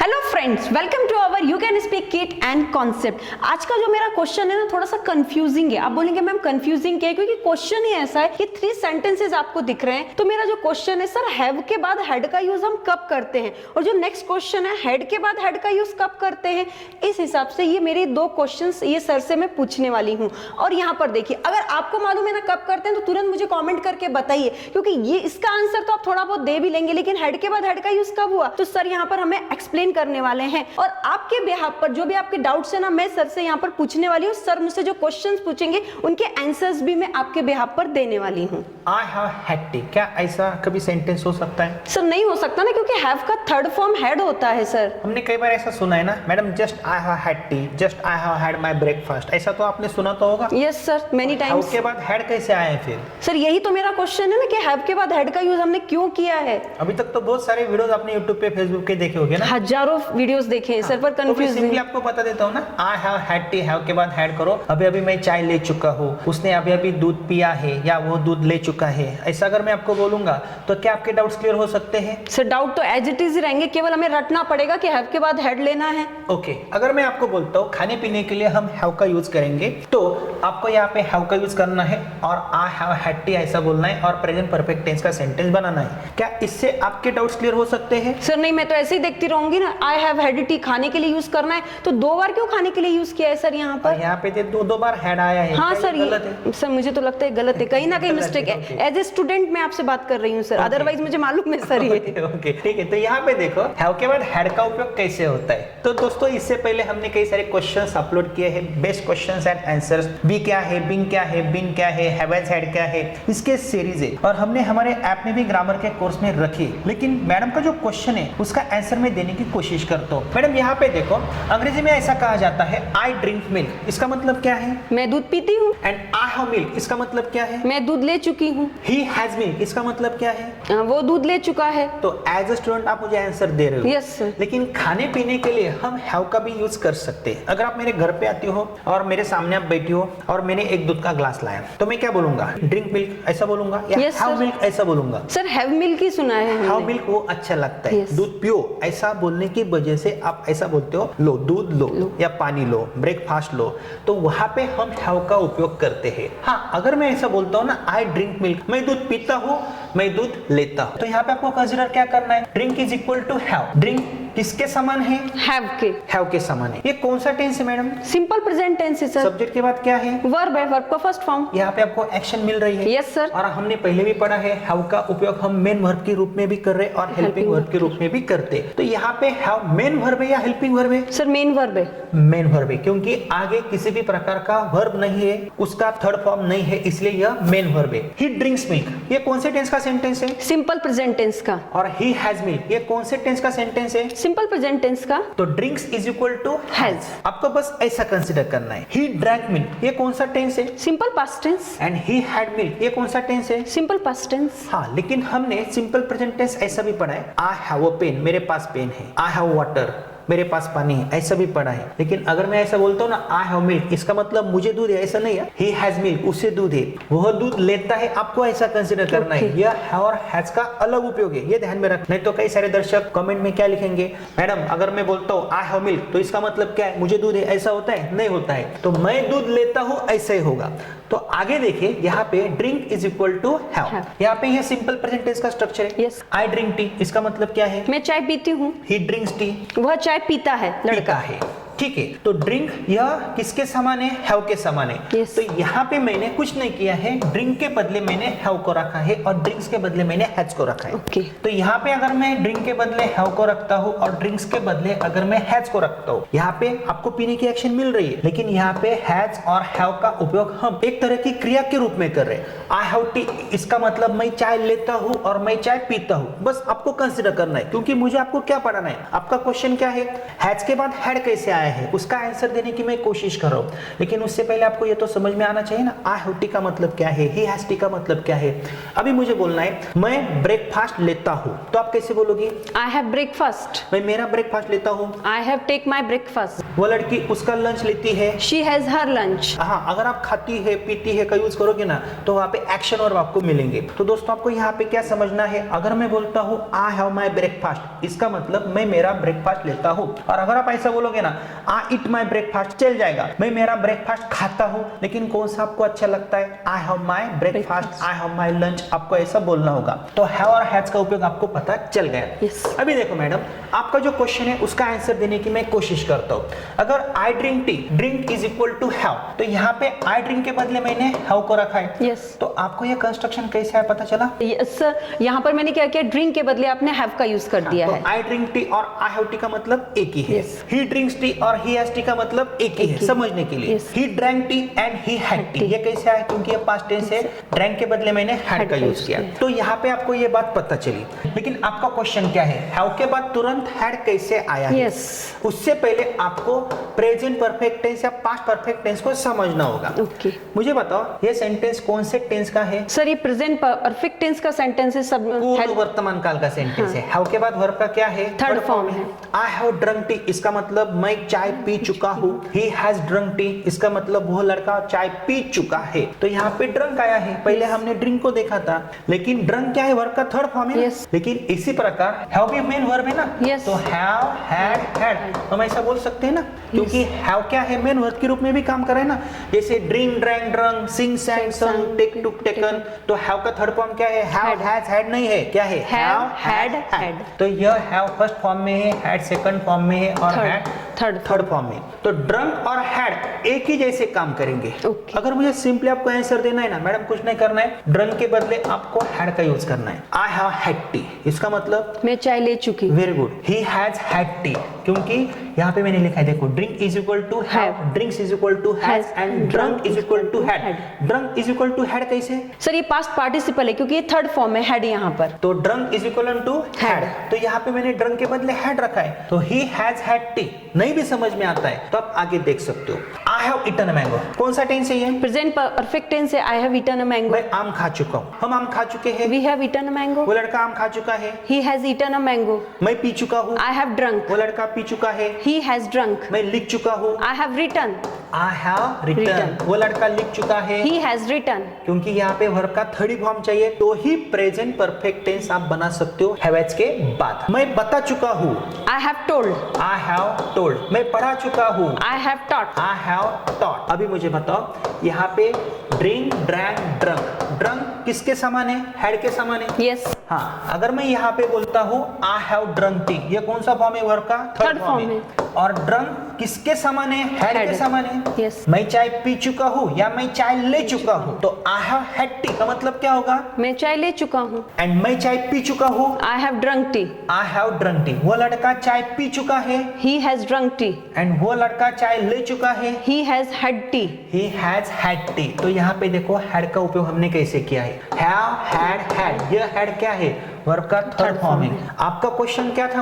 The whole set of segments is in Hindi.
Hello friends, welcome to our you can speak kit and concept. आज का जो मेरा क्वेश्चन है ना, थोड़ा सा कंफ्यूजिंग है। आप बोलेंगे मैम कंफ्यूजिंग क्या है, क्योंकि क्वेश्चन ही ऐसा है कि 3 सेंटेंसेस आपको दिख रहे हैं। तो मेरा जो क्वेश्चन है, सर हैव के बाद हेड का यूज हम कब करते हैं, और जो नेक्स्ट क्वेश्चन है हेड के बाद हेड का यूज कब करते हैं। इस हिसाब से ये मेरे 2 क्वेश्चंस ये सर से मैं पूछने वाली हूँ। और यहाँ पर देखिए, अगर आपको मालूम है ना कब करते हैं तो तुरंत मुझे कॉमेंट करके बताइए, क्योंकि ये इसका आंसर तो आप थोड़ा बहुत दे भी लेंगे, लेकिन हेड के बाद हेड का यूज कब हुआ तो सर यहाँ पर हमें एक्सप्लेन करने वाले हैं। और आपके बिहाफ पर जो भी आपके डाउट्स है ना, मैं सर से यहाँ पर पूछने वाली हूँ। सर मुझसे जो क्वेश्चंस पूछेंगे उनके आंसर्स भी मैं आपके बिहाफ पर देने वाली हूँ। आई हैव हेक्टिक, क्या ऐसा कभी सेंटेंस हो सकता है? सर नहीं हो सकता ना, क्योंकि हैव का थर्ड फॉर्म हेड होता है सर। हमने कई बार ऐसा सुना है ना madam, just I have had T, just I have had my breakfast, ऐसा तो आपने सुना तो होगा। Yes sir, many times. के बाद हेड कैसे आए हैं फिर? सर यही तो मेरा क्वेश्चन है ना कि हैव के बाद हेड का यूज हमने क्यों किया है। अभी तक तो बहुत सारे वीडियोस आपने YouTube पे Facebook के देखे होंगे ना, हजारों वीडियोस देखे हैं सर, पर तो मैं कंफ्यूज सिंपली आपको बता देता हूँ ना, आई हैव हैड टी, हैव के बाद हेड करो। अभी अभी मैं चाय ले चुका हूँ, उसने अभी अभी दूध पिया है, या वो दूध ले चुका है, ऐसा अगर मैं आपको बोलूंगा तो क्या आपके डाउट्स क्लियर हो सकते हैं? सर डाउट तो एज इट इज ही रहेंगे, केवल हमें रटना पड़ेगा कि हैव के बाद हेड लेना है। ओके, अगर मैं आपको बोलता हूँ खाने पीने के लिए हम हैव का यूज करेंगे, तो आपको यहाँ पे हैव का यूज करना है और आई हैव हैड टी ऐसा बोलना है और प्रेजेंट परफेक्ट टेंस का सेंटेंस बनाना है। क्या इससे आपके डाउट्स क्लियर हो सकते हैं? सर नहीं, मैं तो ऐसे ही देखती रहूंगी ना। आई हैव हैड टी खाने के लिए यूज करना है, तो 2 बार क्यों खाने के लिए यूज किया है सर यहाँ पर? यहाँ पे दो बार हेड आया है। हाँ सर, गलत है? सर मुझे तो लगता है गलत है, कहीं ना कहीं मिस्टेक है। एज ए स्टूडेंट मैं आपसे बात कर रही हूँ सर, अदरवाइज मुझे मालूम है सर ये। ओके ठीक है, तो यहाँ पे देखो हैव के बाद हेड का उपयोग कैसे होता है। तो दोस्तों, इससे पहले हमने कई सारे क्वेश्चंस अपलोड किए हैं, best questions and answers. B क्या है, बिंग क्या है, बिन क्या है, हैव एज हेड क्या है, इसके सीरीज है और हमने हमारे ऐप में भी ग्रामर के कोर्स में रखी। लेकिन मैडम का जो क्वेश्चन है उसका आंसर मैं देने की कोशिश करता हूँ। मैडम यहाँ पे देखो, अंग्रेजी में ऐसा कहा जाता है आई ड्रिंक मिल्क, इसका मतलब क्या है? मैं दूध पीती हूँ। एंड आई हैव मिल्क, इसका मतलब क्या है? मैं दूध ले चुकी हूँ। ही हैज मिल्क, इसका मतलब क्या है? वो दूध ले चुका है। तो एज अ स्टूडेंट आप मुझे आंसर दे रहे हो। Yes sir. लेकिन खाने पीने के लिए हम हैव का भी यूज कर सकते हैं। अगर आप मेरे घर पे आती हो और मेरे सामने आप बैठी हो और मैंने एक दूध का ग्लास लाया, तो मैं क्या बोलूंगा? ड्रिंक मिल्क ऐसा बोलूंगा या Yes, हैव sir. मिल्क ऐसा बोलूंगा? सर हैव मिल्क ही सुना है हमने। हैव मिल्क वो अच्छा लगता है। Yes. दूध पियो ऐसा बोलने की वजह से आप ऐसा बोलते हो, लो दूध लो या पानी लो, ब्रेकफास्ट लो, तो वहां पे हम हैव का उपयोग करते हैं। हाँ, अगर मैं ऐसा बोलता हूँ ना, आई ड्रिंक मिल्क, मैं दूध पीता हूँ, मैं दूध लेता हूँ, तो यहाँ पे आपको कंसीडर क्या करना है? Drink is equal to have. Drink किसके समान है? हैव के समान है। ये कौन सा टेंस है मैडम? सिंपल प्रेजेंट टेंस है सर। सब्जेक्ट के बाद क्या है? वर्ब है, वर्ब का फर्स्ट फॉर्म। यहाँ पे आपको एक्शन मिल रही है। Yes sir. और हमने पहले भी पढ़ा है, हैव का उपयोग हम मेन वर्ब के रूप में भी कर रहे हैं और हेल्पिंग वर्ब के रूप में भी करते हैं। तो यहाँ पे हैव मेन वर्ब है या हेल्पिंग वर्ब है? सर मेन वर्ब है। मेन वर्ब है, क्योंकि आगे किसी भी प्रकार का वर्ब नहीं है, उसका थर्ड फॉर्म नहीं है, इसलिए यह मेन वर्ब है। ही ड्रिंक्स मिल्क, ये कौन से टेंस का सेंटेंस है? सिंपल प्रेजेंट टेंस का। और ही हैज मिल्क, ये कौन से टेंस का सेंटेंस है? सिंपल प्रेजेंट टेंस का। तो drinks is equal to has. आपको बस ऐसा कंसीडर करना है। ही ड्रैंक मिल्क, ये कौन सा टेंस है? Simple past tense. And he had milk, ये कौन सा टेंस है? Simple past tense. हाँ, लेकिन हमने सिंपल प्रेजेंट टेंस ऐसा भी पढ़ा है, आई हैव अ पेन, मेरे पास पेन है। आई हैव वाटर, मेरे पास पानी है, ऐसा भी पढ़ा है। लेकिन अगर मैं ऐसा बोलता हूँ ना, आई हैव मिल्क, इसका मतलब मुझे दूध है, ऐसा नहीं है। ही हैज मिल्क, उससे दूध है, वह दूध लेता है, आपको ऐसा कंसीडर करना है। यह है और हैज का अलग उपयोग है, ये ध्यान में रखना। नहीं तो कई सारे दर्शक कमेंट में क्या लिखेंगे, मैडम अगर मैं बोलता हूँ आई हैव मिल्क, तो इसका मतलब क्या है? मुझे दूध है, ऐसा होता है? नहीं होता है। तो मैं दूध लेता हूँ, ऐसा ही होगा। तो आगे देखिए, यहाँ पे drink is equal to have. यहाँ पे यह सिंपल प्रेजेंट टेंस का स्ट्रक्चर है। Yes. आई ड्रिंक टी, इसका मतलब क्या है? मैं चाय पीती हूँ। ही ड्रिंक्स टी, वह चाय पीता है, लड़का है। ठीक है, तो ड्रिंक यह किसके समान है? हैव के समान है। Yes. तो यहाँ पे मैंने कुछ नहीं किया है, ड्रिंक के बदले मैंने हैव को रखा है और ड्रिंक्स के बदले मैंने हैज को रखा है। Okay. तो यहाँ पे अगर मैं ड्रिंक के बदले हैव को रखता हूँ और ड्रिंक्स के बदले अगर मैं हैज को रखता हूँ, यहाँ पे आपको पीने की एक्शन मिल रही है, लेकिन यहाँ पे हैज और हैव का उपयोग हम एक तरह की क्रिया के रूप में कर रहे हैं। आई हैव टी, इसका मतलब मैं चाय लेता हूँ और मैं चाय पीता हूँ। बस आपको कंसिडर करना है, क्योंकि मुझे आपको क्या पढ़ाना है। आपका क्वेश्चन क्या है? हैज के बाद हेड कैसे आया आया है उसका आंसर देने की मैं कोशिश कर रहा हूँ, लेकिन उससे पहले आपको ये तो समझ में आना चाहिए ना आई हैव टी का मतलब क्या है, ही हैज टी का मतलब क्या है। अभी मुझे बोलना है मैं ब्रेकफास्ट लेता हूँ, तो आप कैसे बोलोगी? आई हैव ब्रेकफास्ट, मैं मेरा ब्रेकफास्ट लेता हूँ। I have take my breakfast, वो लड़की उसका लंच लेती है। She has her lunch. हाँ, अगर आप खाती है पीती है का यूज करोगे ना तो वहाँ पे एक्शन और आपको मिलेंगे। तो दोस्तों आपको यहाँ पे क्या समझना है, अगर मैं बोलता हूँ आई हैव माई ब्रेकफास्ट, इसका मतलब मैं मेरा ब्रेकफास्ट लेता हूँ। और अगर आप ऐसा बोलोगे ना आई ईट माई ब्रेकफास्ट, चल जाएगा, मैं मेरा ब्रेकफास्ट खाता हूँ, लेकिन कौन सा आपको अच्छा लगता है? I have my breakfast, I have my lunch, आपको ऐसा बोलना होगा। तो हैव और हैज का उपयोग आपको पता चल गया। Yes. अभी देखो मैडम, आपका जो क्वेश्चन है उसका आंसर देने की मैं कोशिश करता हूँ। अगर I drink tea, drink is equal to have, तो यहाँ पे आई ड्रिंक के बदले मैंने हैव को रखा है। Yes. तो आपको ये कंस्ट्रक्शन कैसे है पता चला? यस सर, यहाँ पर मैंने क्या किया, ड्रिंक के बदले आपने हैव का यूज कर दिया है। आई ड्रिंक टी और आई हैव टी का मतलब एक ही है। Yes. ही ड्रिंक्स टी और ही हैज टी का मतलब एक ही है, समझने के लिए। Yes. He drank T and he had T, ये कैसे आया? क्योंकि ये पास्ट टेंस है, ड्रैंक के बदले मैंने हैड का यूज किया। तो यहाँ पे आपको ये बात पता चली। लेकिन आपका क्वेश्चन क्या है, हैव के बाद तुरंत हैड कैसे आया है? Yes. उससे पहले आपको प्रेजेंट परफेक्ट टेंस या पास्ट परफेक्ट टेंस को समझना होगा। Okay. मुझे बताओ ये सेंटेंस कौन से टेंस का है? सर ये प्रेजेंट परफेक्ट टेंस का सेंटेंस है, सब पूर्ण वर्तमान काल का सेंटेंस है। हैव के बाद वर्ब का क्या है? थर्ड फॉर्म है। आई हैव ड्रंक टी, इसका मतलब मैं चाय पी चुका हूँ। ही हैज ड्रंक टी, इसका मतलब वो लड़का चाय पी चुका है। तो यहाँ पे ड्रंक आया है, पहले हमने ड्रिंक को देखा था, लेकिन ड्रंक क्या है? वर्ब का थर्ड फॉर्म है। Yes. लेकिन इसी प्रकार हैव भी मेन वर्ब है ना। Yes. तो हैव, हैड, हैड हम ऐसा बोल सकते हैं ना, क्योंकि हैव क्या है? मेन वर्ब के रूप में भी काम कर रहा है ना। जैसे ड्रिंक, ड्रैंक, ड्रंक, सिंग, सैंग, संग, टेक, टुक, टेकन। तो हैव का थर्ड फॉर्म क्या है? हैव, हैज, हैड नहीं है, क्या है? Have, had, had। तो यह हैव फर्स्ट फॉर्म में है, हैड सेकंड फॉर्म में है और Third, had third third form में। तो ड्रंक और हैड एक ही जैसे काम करेंगे। Okay. अगर मुझे सिंपली आपको आंसर देना है ना मैडम, कुछ नहीं करना है, ड्रंक के बदले आपको हैड का यूज करना है। आई हैव हैड टी, इसका मतलब मैं चाय ले चुकी। Very good. He has had tea, क्योंकि यहाँ पे मैंने लिखा है, देखो, drink is equal to have, drinks is equal to has and drunk is equal to had. Drunk is equal to had कैसे? सर ये पास्ट पार्टिसिपल है क्योंकि ये थर्ड फॉर्म है, हैड यहाँ पर। तो drunk is equal to had, तो यहाँ पे मैंने ड्रंक के बदले हैड रखा है। तो ही हैज हैड टी नहीं भी समझ में आता है तो आप आगे देख सकते हो। I have eaten a mango, कौन सा टेंस है ये? प्रेजेंट परफेक्ट टेंस है, I have eaten a mango. मैं आम खा चुका हूँ, हम आम खा चुके हैं। We have eaten a mango. वो लड़का आम खा चुका है। He has eaten a mango. मैं पी चुका हूँ। I have drunk. वो लड़का पी चुका है। He has drunk. मैं लिख चुका हूँ। I have written. I have written, Written। वो लड़का लिख चुका है। He has written. क्योंकि यहाँ पे वर्ब का थर्ड फॉर्म चाहिए तो ही प्रेजेंट परफेक्ट टेंस आप बना सकते हो हैव के बाद। मैं बता चुका हूँ। I have told. I have told, मैं पढ़ा चुका हूँ। I have taught. I have taught. अभी मुझे बताओ यहाँ पे ड्रिंक, ड्रैंक, ड्रंक, ड्रंक किसके समान है? हैड के समान है। यस। हाँ, अगर मैं यहाँ पे बोलता हूँ आई हैव ड्रंक टी, ये कौन सा फॉर्म है वर्ब का? थर्ड फॉर्म है। और ड्रंक किसके समान है? हैड के समान है। Yes. मैं चाय पी चुका हूँ या मैं चाय ले चुका हूँ, तो आई हैव हैड टी का मतलब क्या होगा? मैं चाय ले चुका हूँ। एंड मैं चाय पी चुका हूँ। I have drunk tea. I have drunk T, वो लड़का चाय पी चुका है। He has drunk T. And वो लड़का चाय ले चुका है। He has had T. He has had tea। तो यहाँ पे देखो हैड का उपयोग हमने कैसे किया है, have, had, had। यह हैड क्या है? वर्ब का थर्ड फॉर्म है। आपका क्वेश्चन क्या था?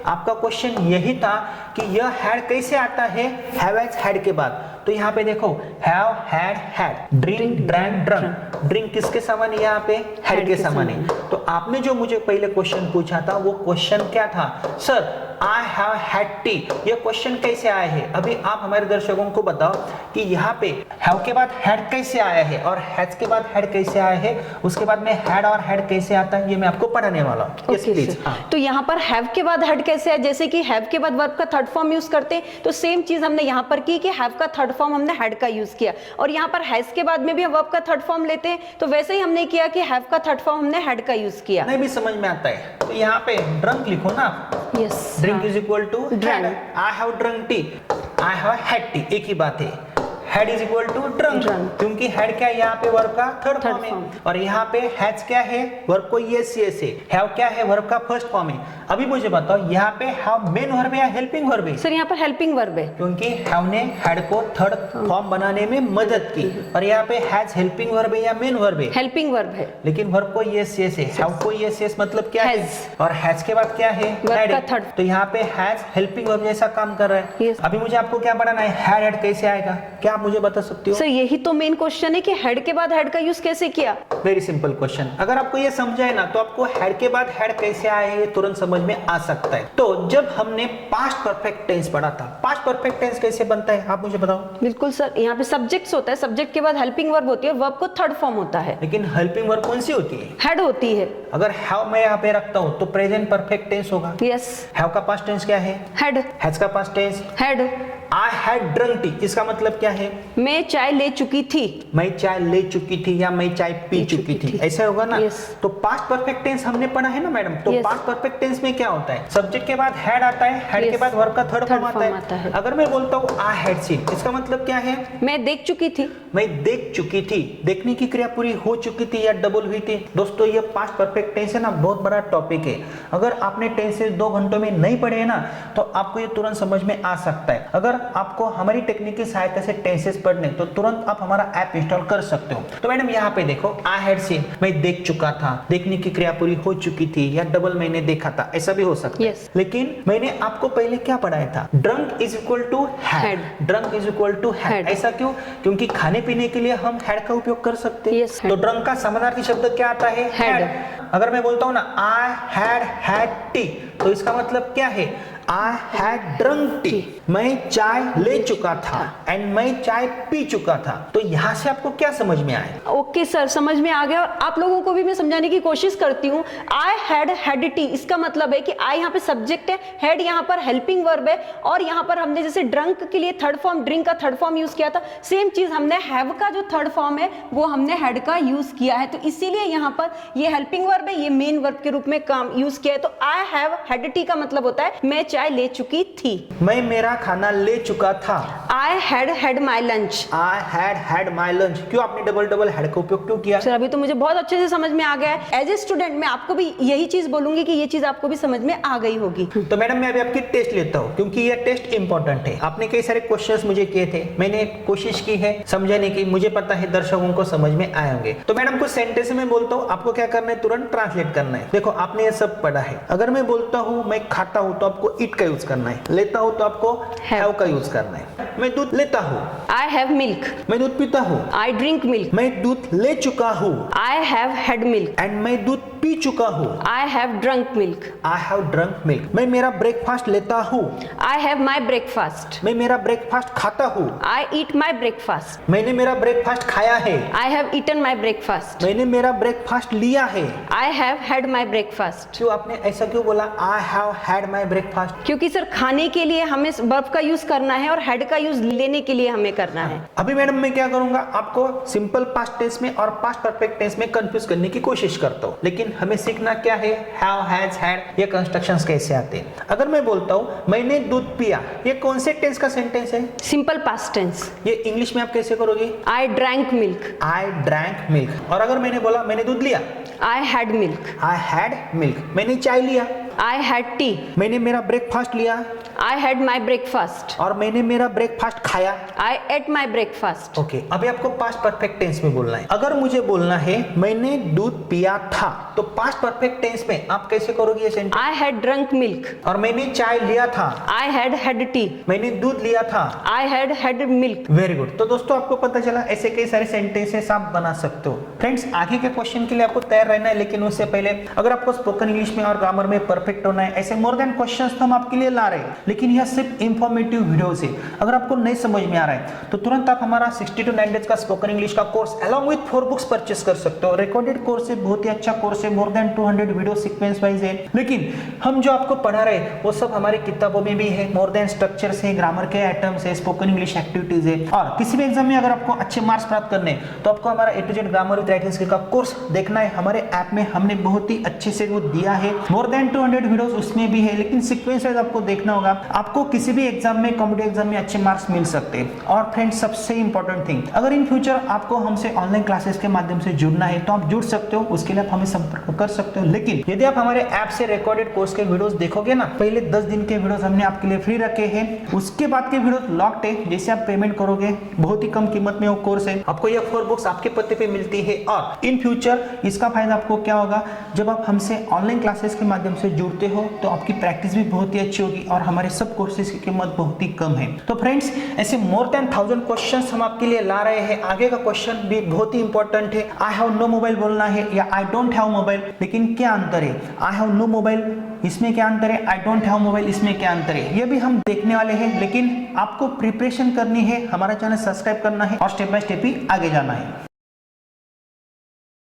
आपका क्वेश्चन यही था कि यह हैड कैसे आता है have has had के बाद। तो यहाँ पे देखो have, had, had, drink, drank, drunk। Drink किसके समान है? यहाँ पे हैड के समान है। तो आपने जो मुझे पहले क्वेश्चन पूछा था वो क्वेश्चन क्या था? Sir I have had T, ये क्वेश्चन कैसे आया है? अभी आप हमारे दर्शकों को बताओ कि यहाँ पे हैव के बाद हैड कैसे आया है और हैज के बाद हैड कैसे आया है, उसके बाद में हैड और हैड कैसे आता है, ये मैं आपको पढ़ाने वाला हूँ। Yes please. तो यहाँ पर हैव के बाद हैड कैसे है? जैसे कि हैव के बाद वर्ब का थर्ड फॉर्म यूज करते हैं, तो सेम चीज हमने यहाँ पर की कि हैव का थर्ड फॉर्म हमने हैड का यूज किया, और यहाँ पर हैज के बाद में भी हम वर्ब का थर्ड फॉर्म लेते हैं, तो वैसे ही हमने किया कि हैव का थर्ड फॉर्म हमने हैड का यूज किया। नहीं भी समझ में आता है तो यहाँ पे ड्रंक लिखो ना। Yes. Drink is equal to Drank। I have drunk tea, I have had tea, एक ही बात है। Had is equal to drunk, क्योंकि हैड क्या है यहाँ पे वर्ब का थर्ड फॉर्म है, और यहाँ पे हैज क्या है वर्ब को यस यस है, हैव क्या है वर्ब का फर्स्ट फॉर्म है। अभी मुझे बताओ यहाँ पे हैव मेन वर्ब है या हेल्पिंग वर्ब है? सर यहाँ पर हेल्पिंग वर्ब है, क्योंकि हैव ने हैड को थर्ड फॉर्म बनाने में मदद की, और यहाँ पे हैज हेल्पिंग वर्ब है या मेन वर्ब है? हेल्पिंग वर्ब है, लेकिन वर्ब को यस यस है, हैव को यस यस मतलब क्या है, और हैज के बाद क्या है वर्ब का थर्ड, तो यहाँ पे हैज हेल्पिंग वर्ब जैसा काम कर रहा है। अभी मुझे आपको क्या पढ़ाना है, हैड कैसे आएगा, क्या आप मुझे बता सकते हो? सर यही तो मेन क्वेश्चन है कि हेड के बाद हेड का यूज कैसे किया। वेरी सिंपल क्वेश्चन, अगर आपको ये समझ आए ना तो आपको हेड के बाद हेड कैसे आए ये तुरंत समझ में आ सकता है। तो जब हमने पास्ट परफेक्ट टेंस पढ़ा था, पास्ट परफेक्ट टेंस कैसे बनता है आप मुझे बताओ। बिल्कुल सर, यहाँ पे सब्जेक्ट्स होता है, सब्जेक्ट के बाद हेल्पिंग वर्ब होती है, वर्ब को थर्ड फॉर्म होता है, लेकिन हेल्पिंग वर्ब कौन सी होती है? हेड होती है। अगर हैव मैं यहाँ पे रखता हूँ तो प्रेजेंट परफेक्ट टेंस होगा। यस, हैव का पास्ट टेंस क्या है? हेड। हैज का past tense had. I had drunk tea, इसका मतलब क्या है? मैं चाय ले चुकी थी, मैं चाय ले चुकी थी या मैं चाय पी चुकी थी, ऐसा होगा ना। yes. तो पास्ट परफेक्ट टेंस हमने पढ़ा है ना मैडम, तो yes. पास्ट परफेक्ट टेंस में क्या होता है, सब्जेक्ट के बाद हैड आता है, हैड yes. के बाद वर्ब का थर्ड फॉर्म आता है। है। अगर मैं बोलता हूँ आई हैड सीन, इसका मतलब क्या है? मैं देख चुकी थी, मैं देख चुकी थी, देखने की क्रिया पूरी हो चुकी थी या डबल हुई थी। दोस्तों ये पास्ट परफेक्ट टेंस है ना, बहुत बड़ा टॉपिक है। अगर आपने टेंसेस 2 घंटों में नहीं पढ़े हैं ना तो आपको ये तुरंत समझ में आ सकता है। अगर आपको हमारी टेक्निक की सहायता से टेंसेस पढ़ने तो तुरंत आप हमारा ऐप इंस्टॉल कर सकते हो। तो मैडम यहाँ पे देखो, आई हैड सीन, मैं देख चुका था, देखने की क्रिया पूरी हो चुकी थी या डबल मैंने देखा था, ऐसा भी हो सकता है। yes. लेकिन मैंने आपको पहले क्या पढ़ाया था, drunk is equal to had, drunk is equal to had. ऐसा क्यों? क्योंकि खाने पीने के लिए हम हैड का उपयोग कर सकते हैं। yes, तो ड्रंक का समानार्थी शब्द क्या आता है? हैड। अगर मैं बोलता हूँ ना आई हैड टी, तो इसका मतलब क्या है? आई हैड ड्रंक टी, मैं चाय ले चुका था एंड मैं चाय पी चुका था। तो यहाँ से आपको क्या समझ में आया? ओके सर, समझ में आ गया, और आप लोगों को भी मैं समझाने की कोशिश करती हूँ। आई हैड टी, इसका मतलब है कि आई यहाँ पे सब्जेक्ट है, हैड यहाँ पर हेल्पिंग वर्ब है, और यहाँ पर हमने जैसे ड्रंक के लिए थर्ड फॉर्म, ड्रिंक का थर्ड फॉर्म यूज किया था, सेम चीज हमने हैव का जो थर्ड फॉर्म है वो हमने हैड का यूज किया है। तो इसीलिए यहाँ पर ये हेल्पिंग वर्ब है, ये मेन वर्ब के रूप में काम यूज किया है। तो आई हैव हैड टी का मतलब होता है मैं चाय ले चुकी थी, मैं मेरा खाना ले चुका था। I had my lunch, I had my lunch. क्यों आपने डबल डबल हैड का उपयोग क्यों किया? सर अभी तो मुझे बहुत अच्छे से समझ में आ गया है। एज ए स्टूडेंट मैं आपको भी यही चीज बोलूंगी कि ये चीज आपको भी समझ में आ गई होगी। तो मैडम मैं अभी आपकी टेस्ट लेता हूँ, क्योंकि ये टेस्ट इंपॉर्टेंट है। आपने कई सारे क्वेश्चंस मुझे किए थे, मैंने कोशिश की है समझाने की, मुझे पता है दर्शकों को समझ में आए होंगे। तो मैडम कुछ सेंटेंस में बोलता हूँ, आपको क्या करना है, तुरंत ट्रांसलेट करना है। देखो आपने ये सब पढ़ा है। अगर मैं बोलता हूँ मैं खाता हूँ तो आपको इट का यूज करना है, लेता हूँ तो आपको हैव का यूज करना है। मैं दूध लेता हूँ, आई हैव मिल्क, मैं दूध पीता हूँ, आई ड्रिंक मिल्क, मैं दूध ले चुका हूँ, I have had milk, and मैं दूध पी चुका हूँ, I have drunk milk, I have drunk milk. मैं मेरा ब्रेकफास्ट लेता हूँ, आई हैव माई ब्रेकफास्ट, मैं मेरा ब्रेकफास्ट खाता हूँ, आई ईट माई ब्रेकफास्ट, मैंने मेरा ब्रेकफास्ट खाया है, I have eaten my breakfast, मैंने मेरा ब्रेकफास्ट लिया है। I have had my breakfast. क्यों आपने ऐसा क्यों बोला, I have had my breakfast? क्योंकि सर खाने के लिए हमें वर्ब का यूज करना है और हैड का यूज लेने के लिए हमें करना है। अभी मैडम मैं क्या करूंगा, आपको सिंपल पास्ट टेंस में और पास्ट परफेक्ट टेंस में कंफ्यूज करने की कोशिश करता हूँ, लेकिन हमें सीखना क्या है, हैव, हैज, हैड, ये कंस्ट्रक्शंस कैसे आते हैं। अगर मैं बोलता हूँ मैंने दूध पिया, ये कौन से टेंस का सेंटेंस है? Simple past tense. ये इंग्लिश में आप कैसे करोगे? I drank milk, I drank milk. और अगर मैंने बोला मैंने दूध लिया, I had milk, I had milk. मैंने चाय लिया, आई हैड टी, मैंने मेरा ब्रेकफास्ट लिया, आई हैड माई ब्रेकफास्ट, और मैंने मेरा ब्रेकफास्ट खाया। आई एट माई ब्रेकफास्ट। ओके, अभी आपको पास्ट परफेक्ट टेंस में बोलना है। अगर मुझे बोलना है मैंने दूध पिया था, तो पास्ट परफेक्ट टेंस में आप कैसे करोगे ये sentence? I had drunk milk, और मैंने चाय लिया था, आई हैड हैड टी, मैंने दूध लिया था, I had had milk. Very good. तो दोस्तों आपको पता चला ऐसे कई सारे सेंटेंसेस आप बना सकते हो। फ्रेंड्स आगे के क्वेश्चन के लिए आपको तैयार रहना है, लेकिन उससे पहले अगर आपको स्पोकन इंग्लिश में और ग्रामर में परफेक्ट होना है, ऐसे मोर देन क्वेश्चंस तो हम आपके लिए ला रहे हैं, लेकिन यह सिर्फ इंफॉर्मेटिव वीडियोस है। अगर आपको नहीं समझ में आ रहा है तो तुरंत आप हमारा 60 to 9 डेज का स्पोकन इंग्लिश का course along with 4 books purchase कर सकते हो। रिकॉर्डेड कोर्स है, बहुत ही अच्छा कोर्स है, more than 200 video sequence wise है। लेकिन हम जो आपको पढ़ा रहे हैं वो सब हमारी किताबों में भी है, मोर देन स्ट्रक्चर्स है, ग्रामर के आइटम्स है, स्पोकन इंग्लिश एक्टिविटीज है। और किसी भी एग्जाम में अगर आपको अच्छे मार्क्स प्राप्त करने तो आपको हमारा A to Z grammar with writing skill का कोर्स देखना है। हमारे ऐप में हमने बहुत ही अच्छे से वो दिया है, मोर देन 200 रिकमेंडेड वीडियोस उसमें भी है, लेकिन सीक्वेंस वाइज आपको देखना होगा। आपको किसी भी एग्जाम में, कॉम्पिटिटिव एग्जाम में अच्छे मार्क्स मिल सकते हैं। और फ्रेंड्स, सबसे इंपॉर्टेंट थिंग, अगर इन फ्यूचर आपको हमसे ऑनलाइन क्लासेस के माध्यम से जुड़ना है तो आप जुड़ सकते हो, उसके लिए आप हमें संपर्क कर सकते हो। लेकिन यदि आप हमारे ऐप से रिकॉर्डेड कोर्स के वीडियोस देखोगे ना, पहले 10 दिन के वीडियोस हमने आपके लिए फ्री रखे हैं, उसके बाद के वीडियोस लॉक्ड है। जैसे आप पेमेंट करोगे, बहुत ही कम कीमत में वो कोर्स है, आपको ये 4 बुक्स आपके पते पे मिलती है। और इन फ्यूचर इसका फायदा आपको क्या होगा, जब आप हमसे ऑनलाइन क्लासेस के माध्यम से जुड़ते हो तो आपकी प्रैक्टिस भी बहुत ही अच्छी होगी और हमारे सब कोर्सेज की कीमत बहुत ही कम है। तो फ्रेंड्स, ऐसे मोर देन 1000 क्वेश्चंस हम आपके लिए ला रहे हैं। आगे का क्वेश्चन भी बहुत ही इंपॉर्टेंट है। आई हैव नो मोबाइल बोलना है या आई डोंट हैव मोबाइल, लेकिन क्या अंतर है? आई हैव नो मोबाइल, इसमें क्या अंतर है? आई डोंट हैव मोबाइल, इसमें क्या अंतर है? ये भी हम देखने वाले हैं। लेकिन आपको प्रिपरेशन करनी है, हमारा चैनल सब्सक्राइब करना है और स्टेप बाय स्टेप ही आगे जाना है।